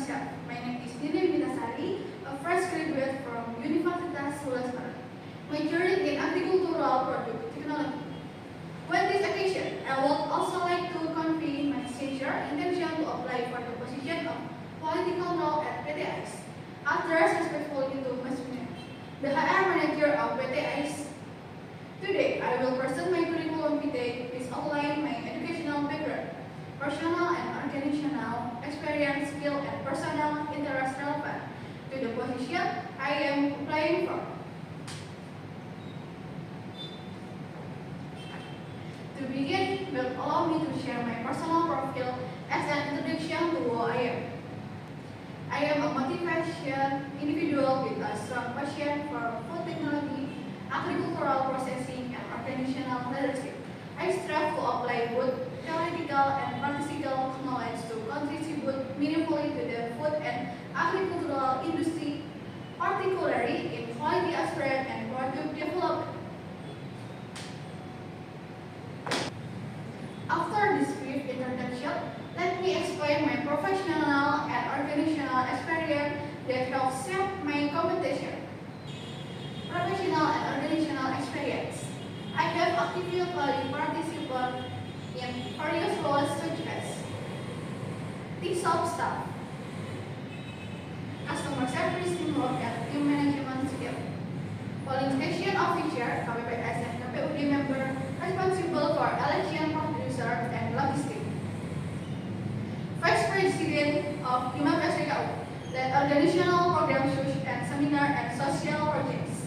myself. My name is Nini Vinasari, a fresh graduate from Universitas 11 Maret, majoring in agricultural product technology. On this occasion, I would also like to convey my sincere intention to apply for the position of quality control at PT ICE. After successfully into the HR manager of PT ICE. Today, I will present my curriculum vitae which outline my educational background, personal and organizational experience, skill, and personal interest relevant to the position I am applying for. To begin, will allow me to share my personal profile as an introduction to who I am. I am a motivation individual with a strong passion for food technology, agricultural processing, and organizational leadership. I strive to apply both theoretical and practical knowledge to contribute meaningfully to the food and agricultural industry, particularly in quality assurance and product development. After this brief introduction, let me explain my professional and organizational experience that have shaped my competition. Professional and organizational experience. I have actively participated in various roles such as TSOP staff, customer service teamwork and team management skill, polling station officer, KPPS and KPUD member responsible for election producer and logistics. Vice President of IMAPS led organizational programs and seminar and social projects.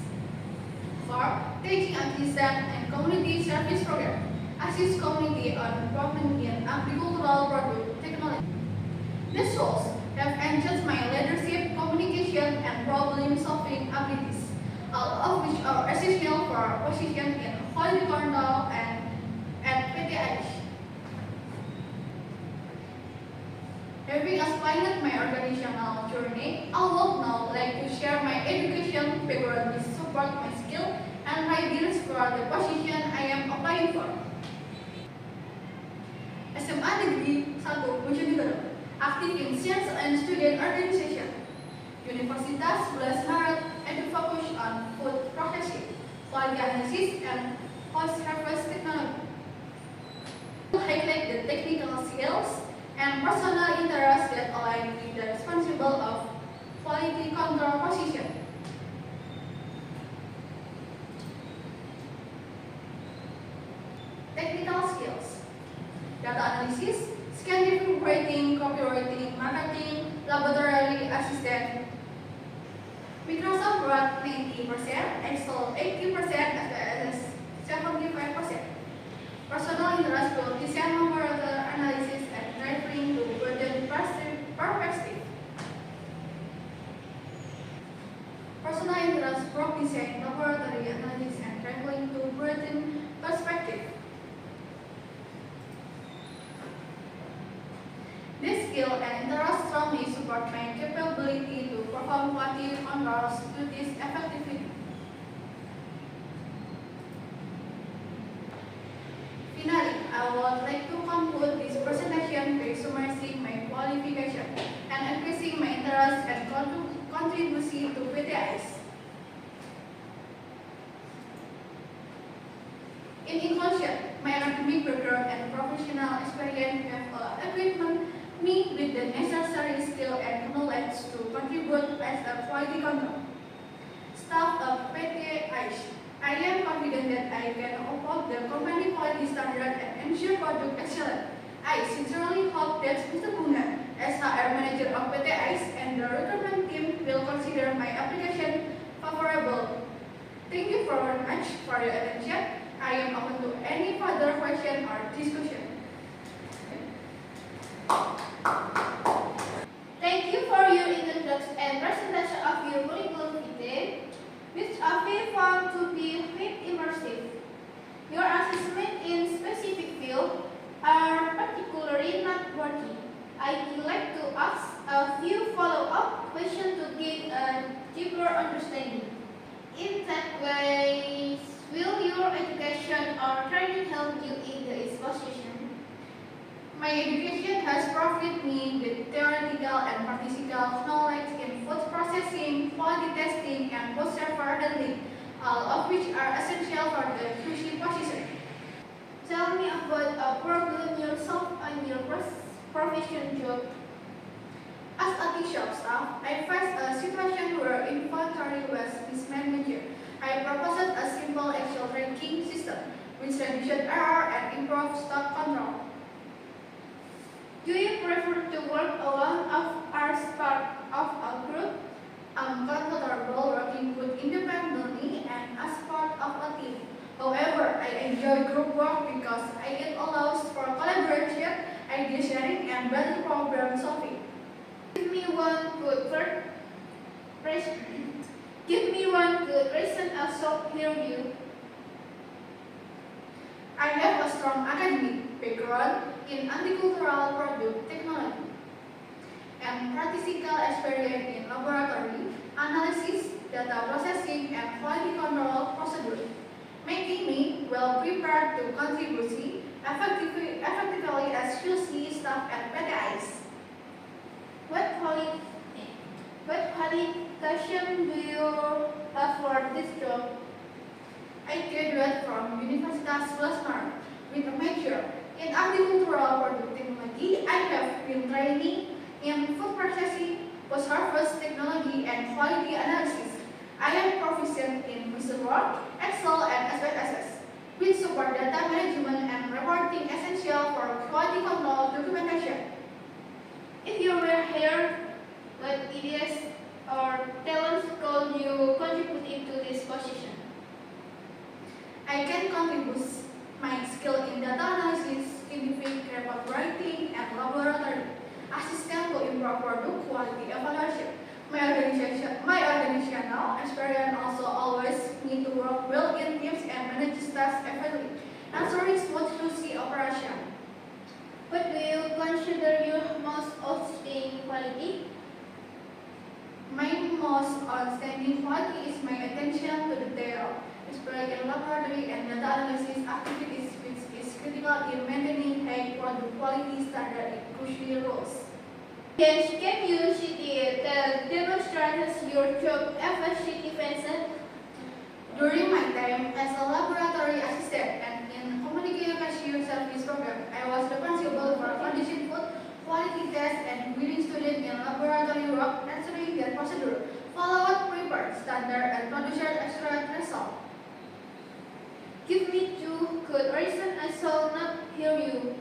4. Teaching assistant and community service program. Assist community on improvement in agricultural product technology. These roles have enhanced my leadership, communication, and problem-solving abilities, all of which are essential for our position in quality control and at PT ICE. Having explained my organizational journey, I would now like to share my education background to support my skill and ideas for the position I am applying for. SMA Negeri 1 Bojonegoro, active in science and student organization. Universitas 11 Maret, focus on food processing, quality analysis, and post-harvest technology. Highlight the technical skills and personal interests that align with the responsible of quality control position. Technical skills: data analysis, scientific writing, copywriting, marketing, laboratory assistant. Microsoft Word 90%, Excel 80%, SPSS 75%. Personal interest to design numerical analysis and referring to burden perspective. Personal interest from design, laboratory analysis and referring to burden perspective. This skill and interest strongly support my capability to perform quality control duties effectively. Finally, I would like to conclude this presentation by summarizing my qualification and increasing my interest and contribution to PT ICE. In conclusion, my academic background and professional experience have equipped me with the necessary skill and knowledge to contribute as a quality control staff of PT ICE. I am confident that I can uphold the company quality standard and ensure product excellence. I sincerely hope that Mr. Bunga, as HR manager of PT ICE, and the recruitment team will consider my application favorable. Thank you very much for your attention. I am open to any further question or discussion. Thank you for your introduction and presentation of your curriculum vitae, which I found to be quite immersive. Your assessment in specific fields are particularly noteworthy. I would like to ask a few follow-up questions to gain a deeper understanding. In that way, will your education or training help you in this position? My education has provided me with theoretical and practical practical knowledge in food processing, quality testing, and post-server handling, all of which are essential for the QC position. Tell me about a problem you solved on your profession job. As a tea shop staff, I faced a situation where inventory was mismanaged. I proposed a simple Excel tracking system, which reduced error and improved stock control. Do you prefer to work alone or as part of a group? I'm comfortable working with independently and as part of a team. However, I enjoy group work because it allows for collaboration, idea sharing, and better problem solving. Give me one good Give me one good reason I should hear you. I have a strong academic background in agricultural product technology and practical experience in laboratory analysis, data processing, and quality control procedures, making me well prepared to contribute effectively as QC staff at PTIs. What qualification do you have for this job? I graduated from Universitas Glasner with a major in agricultural product technology. I have been training in food processing, post-harvest technology, and quality analysis. I am proficient in Visual Work, Excel, and SPSS, which support data management and reporting essential for quality control documentation. If you were here, what ideas or talents could you contribute into this position? I can contribute my skill in data analysis, scientific report writing, and laboratory assistant to improve product quality evaluation. My organizational experience also always need to work well in teams and manage tasks effectively, ensuring smooth QC operation. What do you consider your most outstanding quality? My most outstanding quality is my attention to detail, experience in laboratory and data analysis activities, which is critical in maintaining high product quality standard in QC roles. Yes, can you cite that demonstrates your job effectiveness? During my time as a laboratory assistant and in communication service program, I was responsible for condition food, quality test, and grading students in laboratory work, ensuring that procedure followed prepared standard and produced excellent result. Give me two good reasons I shall not hear you.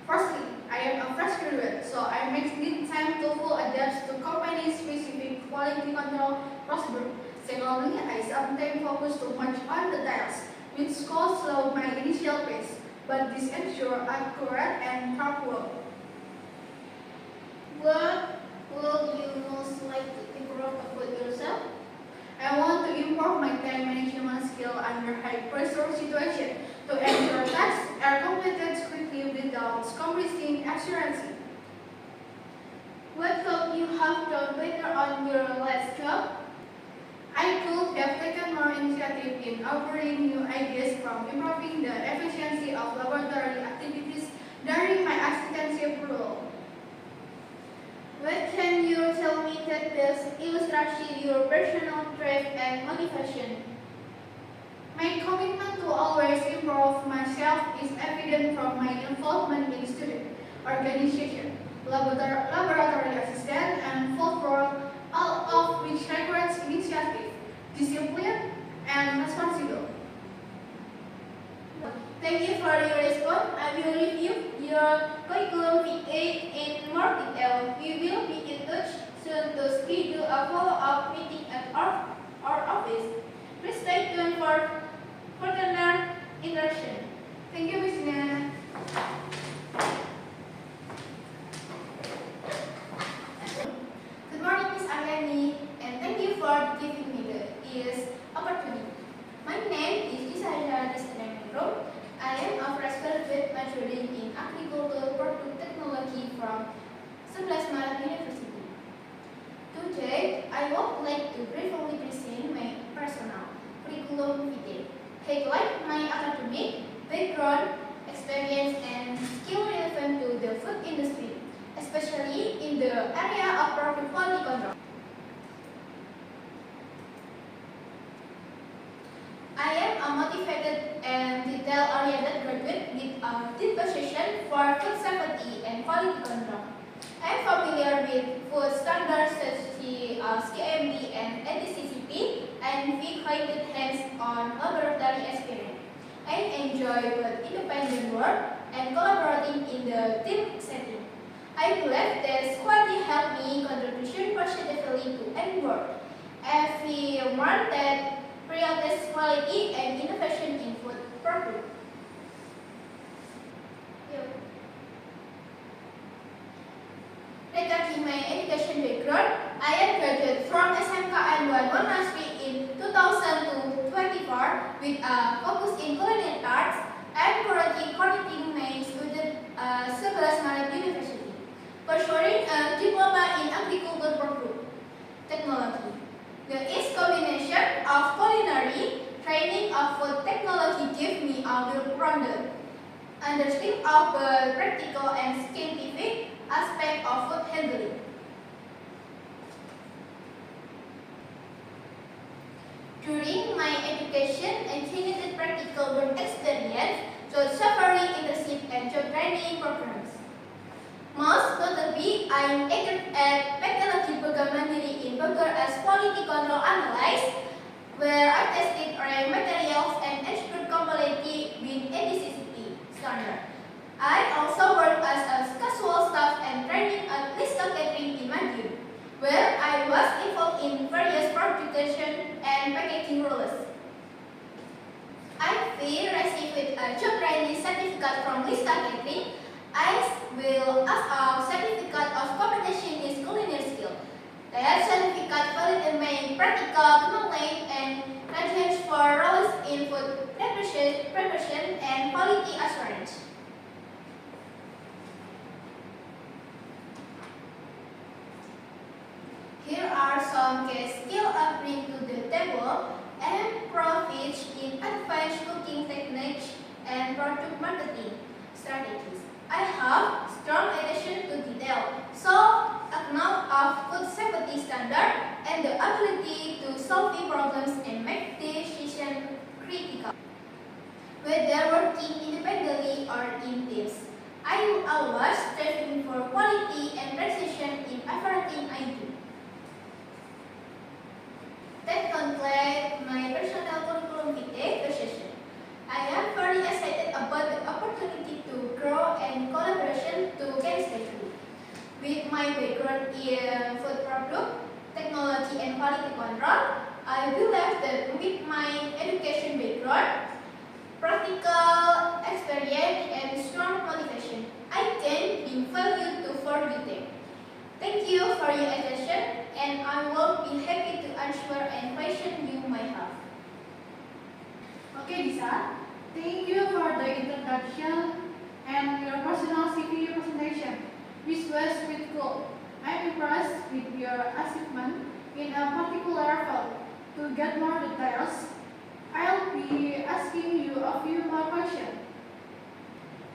Firstly, I am a fresh graduate, so I may need time to full adapt to company-specific quality control procedure. Secondly, I sometimes focus too much on details, which could slow my initial pace, but this ensures accurate and sharp work. What will you most like to improve about yourself? I want to improve my time management skill under high-pressure situation to ensure tasks are completed quickly without compromising accuracy. What could you have done better on your last job? I could have taken more initiative in offering new ideas from improving the efficiency of laboratory activities during my assistantship role. What can you tell me that best illustrates your personal drive and motivation? My commitment to always improve myself is evident from my involvement in student organization, laboratory assistant, and field work, all of which requires initiative, discipline, and responsibility. Thank you for your response. I will review your curriculum vitae in more detail. We will be in touch soon to schedule a follow-up meeting at our office. Please stay tuned for further interaction. Thank you, Ms. Nina. Good morning, Ms. Aryani, and thank you for giving me this opportunity. My name is Isaiah Destinamendro. I am a fresh graduate majoring in agricultural product technology from 11 Maret University. Today, I would like to briefly present my personal curriculum vitae, highlight my academic background, experience, and skill relevant to the food industry, especially in the area of product quality control. I am a motivated and detail-oriented graduate with a deep passion for food safety and quality control. I am familiar with food standards such as KMB and ADCCP and with hands-on laboratory experience. I enjoy both independent work and collaborating in the team setting. I believe this quality help me contribution positively to any work. Everyone that prioritize quality and innovation in food product. Regarding my education background, I am graduate from SMK N1 Monastery in 2024 with a focus in culinary arts and currently coordinating my student 11 Maret University, pursuing a diploma in agricultural product technology. The is combination of culinary training of food technology give me a well-rounded understanding of the practical and scientific aspect of food handling. During my education, I gained practical work experience through several internship and job training programs. Most notably, I am engaged at Technology Program Mandiri in Bogor as Quality Control Analyst, where I tested raw materials and ensured compatibility with ADCCP standard. I also work as a casual staff and training at Liska Catering in Madiun, where I was involved in various production and packaging roles. I will receive a job training certificate from Liska Catering. I will ask a certificate of competition in culinary skill. That certificate valid my practical knowledge and knowledge for roles in food preparation and quality assurance. Here are some key skills I bring to the table and profits in advanced cooking techniques and product marketing strategies. I have strong attention to detail, so a knowledge of food safety standard and the ability to solve problems and make decisions critical. Whether working independently or in teams, I am always striving for quality and precision in everything I do. That concludes my personal curriculum vitae session. I am very excited about the opportunity to grow and collaboration to chemistry. With my background in food product, technology and quality control, I believe that with my education background, practical experience and strong motivation, I can bring value to Forbidden. Thank you for your attention, and I will be happy to answer any question you might have. Okay, Disa, thank you for the introduction and your personal CV presentation, which was with goal. I'm impressed with your achievement in a particular field. To get more details, I'll be asking you a few more questions.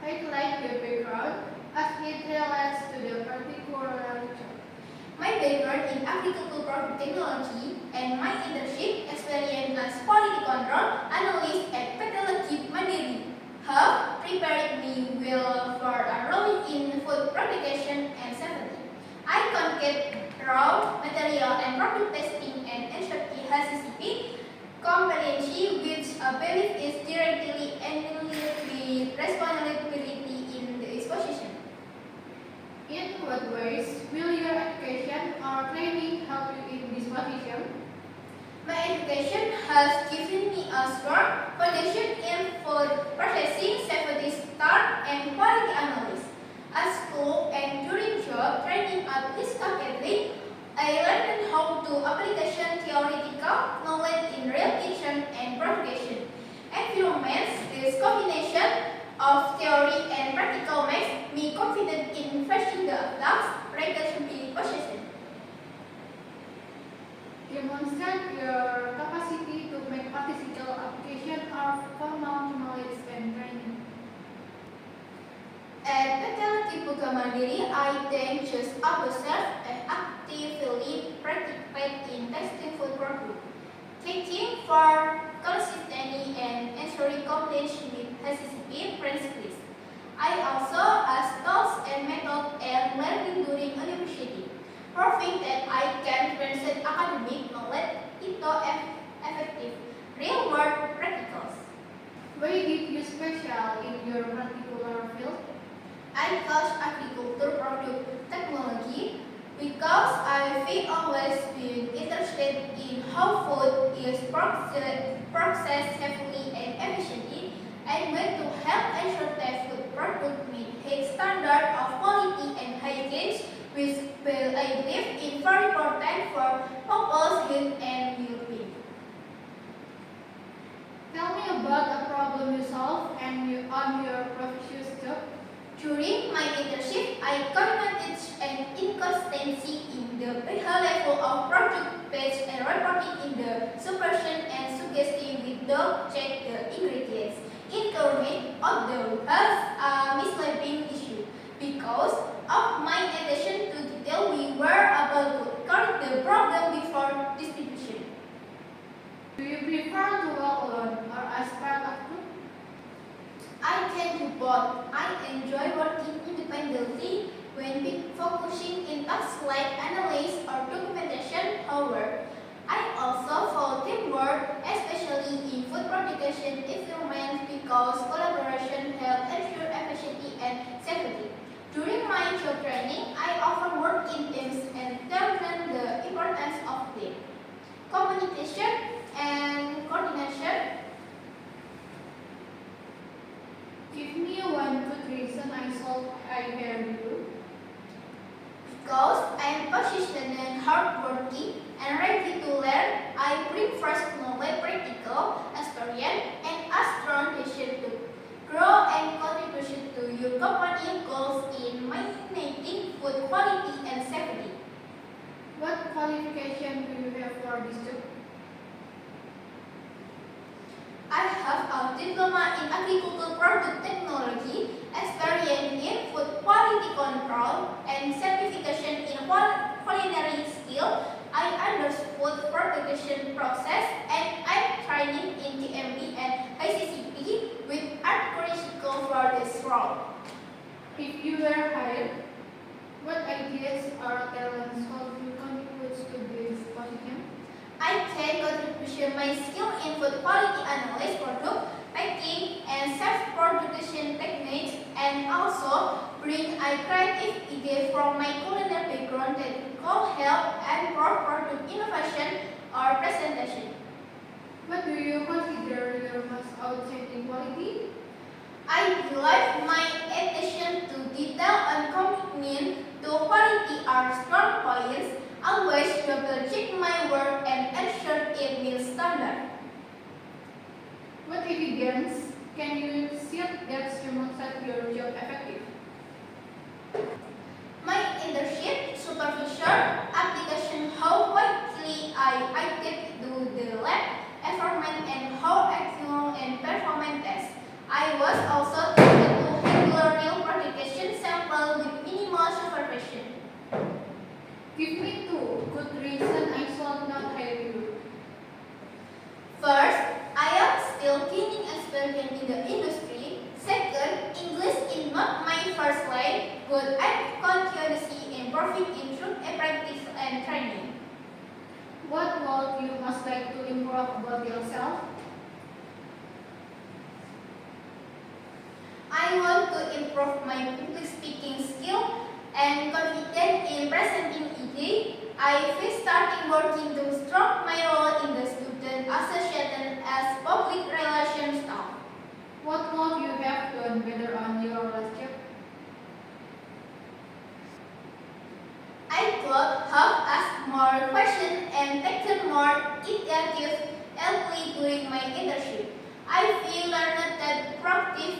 I'd like the background as it relates to the particular lecture. My background in agricultural product technology and my internship experience as quality control analyst at Technology Mandiri have prepared me well for a role in food production and safety. I conduct raw material and product testing and ensure HACCP competency, which I believe is directly and with responsibility in the exposition. In what ways will your education or training help you in this position? My education has given me a strong foundation in food processing, safety start, and quality analysis. At school and during job training at Liska Catering, I learned how to application theoretical knowledge in real kitchen and production environments. This combination of theory and practical makes me confident in facing the tasks regularly possession. Demonstrate your capacity to make practical application of formal knowledge and training. At Tipuka Mandiri, I then just observe and actively participate in testing food product, checking for consistency and ensuring compliance with HACCP principles. I also ask tools and methods and learning during university, proving that I can translate academic knowledge into effective real-world practicals. Why did you special in your particular field? I touch agriculture product technology because I have always been interested in how food is processed safely and efficiently, and want to help ensure that food products meet high standard of quality and hygiene, which I believe is very important for people's health and well-being. Tell me about a problem you solved on your previous job. During my internship, I confronted an inconsistency in the high level of product-based and reporting in the supervision and suggesting we don't check the ingredients. In government, although has a misleading issue, because of my attention to detail, we were able to correct the problem before distribution. Do you prefer to work alone or as part of group? I can do both. I enjoy working independently when focusing in tasks like analysis or documentation. However, I also follow teamwork, especially in food production environments, because collaboration helps ensure efficiency and safety. During my job training, I often work in teams and learn the importance of team communication and coordination. Give me one good reason I hired you. Because I am persistent and hardworking and ready to learn, I bring fresh knowledge, practical experience, and a strong decision to grow and contribution to your company goals in maintaining food quality and safety. What qualification do you have for this job? I have a diploma in agricultural product technology, experience in food quality control, and certification in culinary skill. I understand food production process, and I'm training in GMP and ICCP with art critical for this role. If you were hired, what ideas or talents would you contribute to this position? I can contribute my skill in food quality analysis, product packing, and self-production techniques, and also bring a creative idea from my culinary background that could help improve product innovation or presentation. What do you consider your most outstanding quality? I believe my attention to detail and commitment to quality are strong points. Always double check my work and ensure it meets standard. What evidence can you cite that demonstrate your job effective? My internship, supervisor, application, how quickly I get to the lab environment, and how actual and performance tests. I was also trained to handle real production sample with minimal supervision. Give me two good reasons I should not hire you. First, I am still gaining experience in the industry. Second, English is not my first language, but I'm continuously improving in through practice and training. What would you most like to improve about yourself? I want to improve my public speaking skill and confident in presenting ideas. I will starting working to strengthen my role in the student association as public relations staff. What would you have done better on your last job? I could have asked more questions and taken more initiative early during my internship. I feel learned that proactive